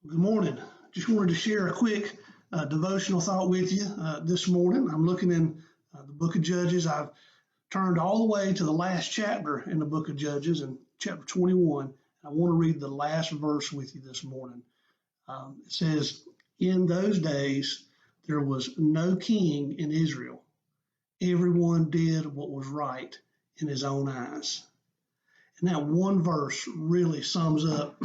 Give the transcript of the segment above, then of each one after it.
Good morning. Just wanted to share a quick devotional thought with you this morning. I'm looking in the book of Judges. I've turned all the way to the last chapter in the book of Judges, in chapter 21. I want to read the last verse with you this morning. It says, "In those days there was no king in Israel. Everyone did what was right in his own eyes." And that one verse really sums up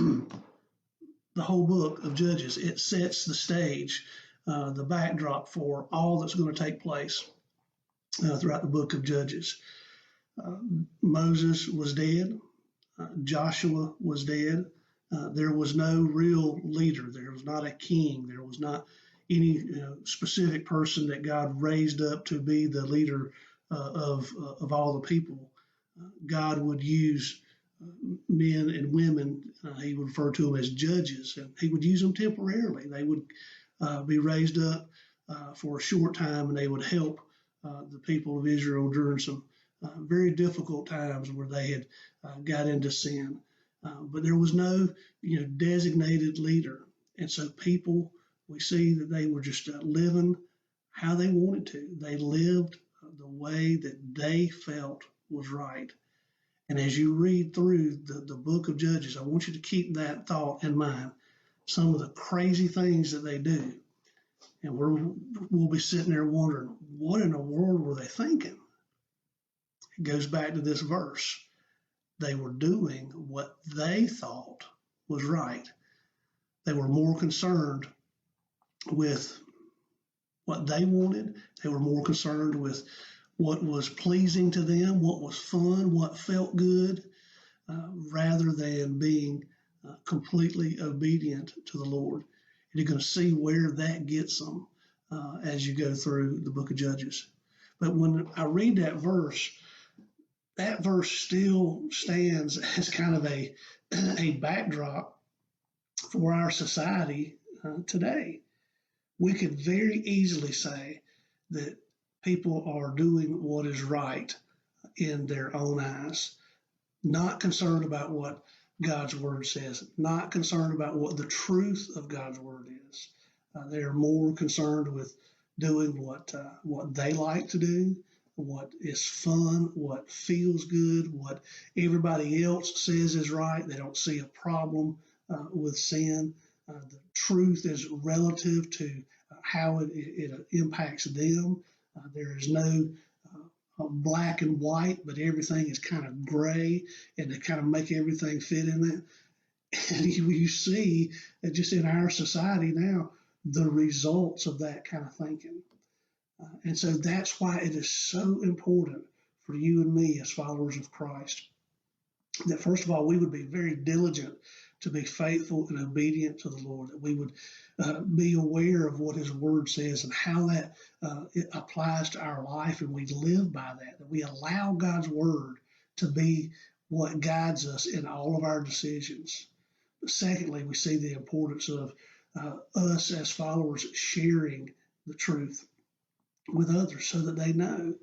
the whole book of Judges. It sets the stage, the backdrop for all that's going to take place throughout the book of Judges. Uh, Moses was dead. Joshua was dead. There was no real leader. There was not a king. There was not any specific person that God raised up to be the leader of all the people. God would use men and women. He would refer to them as judges, and he would use them temporarily. They would be raised up for a short time, and they would help the people of Israel during some very difficult times where they had got into sin. But there was no, designated leader, and so people, we see that they were just living how they wanted to. They lived the way that they felt was right. And as you read through the book of Judges, I want you to keep that thought in mind. Some of the crazy things that they do. And we'll be sitting there wondering, what in the world were they thinking? It goes back to this verse. They were doing what they thought was right. They were more concerned with what they wanted. They were more concerned with what was pleasing to them, what was fun, what felt good, rather than being completely obedient to the Lord. And you're going to see where that gets them as you go through the book of Judges. But when I read that verse still stands as kind of a backdrop for our society today. We could very easily say that people are doing what is right in their own eyes, not concerned about what God's word says, not concerned about what the truth of God's word is. They are more concerned with doing what they like to do, what is fun, what feels good, what everybody else says is right. They don't see a problem with sin. The truth is relative to how it impacts them. There is no black and white, but everything is kind of gray, and they kind of make everything fit in it. And you see just in our society now the results of that kind of thinking. And so that's why it is so important for you and me as followers of Christ that, first of all, we would be very diligent to be faithful and obedient to the Lord, that we would be aware of what His Word says and how that it applies to our life, and we live by that we allow God's Word to be what guides us in all of our decisions. But secondly, we see the importance of us as followers sharing the truth with others so that they know.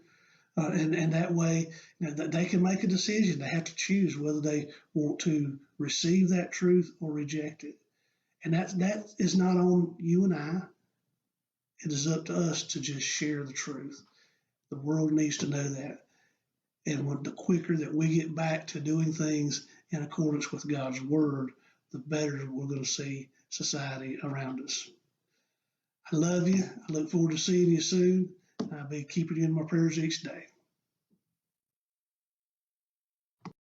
And that way, that they can make a decision. They have to choose whether they want to receive that truth or reject it. And that is not on you and I. It is up to us to just share the truth. The world needs to know that. And the quicker that we get back to doing things in accordance with God's word, the better we're going to see society around us. I love you. I look forward to seeing you soon. I'll be keeping you in my prayers each day.